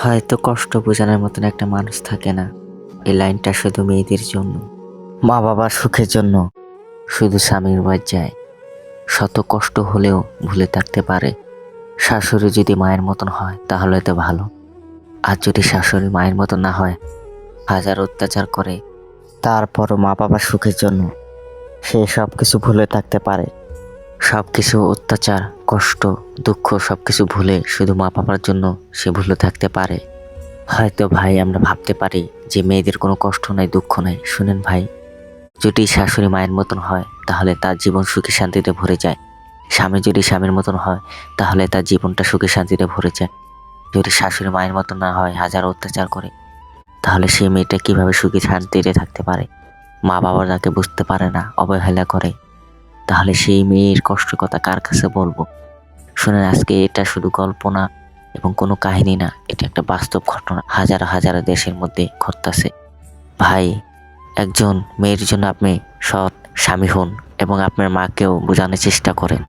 হয়তো কষ্ট বোঝানোর মতন একটা মানুষ থাকে না। এই লাইনটা শুধু মেয়েদের জন্য, মা বাবার সুখের জন্য শুধু স্বামীর বাদ যায়। শত কষ্ট হলেও ভুলে থাকতে পারে। শাশুড়ি যদি মায়ের মতন হয় তাহলে তো ভালো, আর যদি শাশুড়ি মায়ের মতন না হয়, হাজার অত্যাচার করে, তারপরও মা বাবার সুখের জন্য সে সব কিছু ভুলে থাকতে পারে। সব কিছু অত্যাচার, কষ্ট, দুঃখ সব কিছু ভুলে শুধু মা বাবার জন্য সে ভুলে থাকতে পারে। হয়তো ভাই আমরা ভাবতে পারি যে মেয়েদের কোনো কষ্ট নাই, দুঃখ নাই। শুনেন ভাই, যদি শাশুড়ি মায়ের মতন হয় তাহলে তার জীবন সুখে শান্তিতে ভরে যায়। স্বামী যদি স্বামীর মতন হয় তাহলে তার জীবনটা সুখে শান্তিতে ভরে যায়। যদি শাশুড়ি মায়ের মতন না হয়, হাজার অত্যাচার করে, তাহলে সেই মেয়েটা কিভাবে সুখে শান্তিতে থাকতে পারে? মা বাবা তাকে বুঝতে পারে না, অবহেলা করে, তাহলে সেই মেয়ের কষ্টের কথা কার কাছে বলবো? শুনেন, আজকে এটা শুধু গল্প না এবং কোনো কাহিনী না, এটা একটা বাস্তব ঘটনা, হাজার হাজার দেশের মধ্যে ঘটতেছে। ভাই, একজন মেয়ের জন্য আপনি সৎ স্বামী হন এবং আপনার মাকেও বোঝানোর চেষ্টা করেন।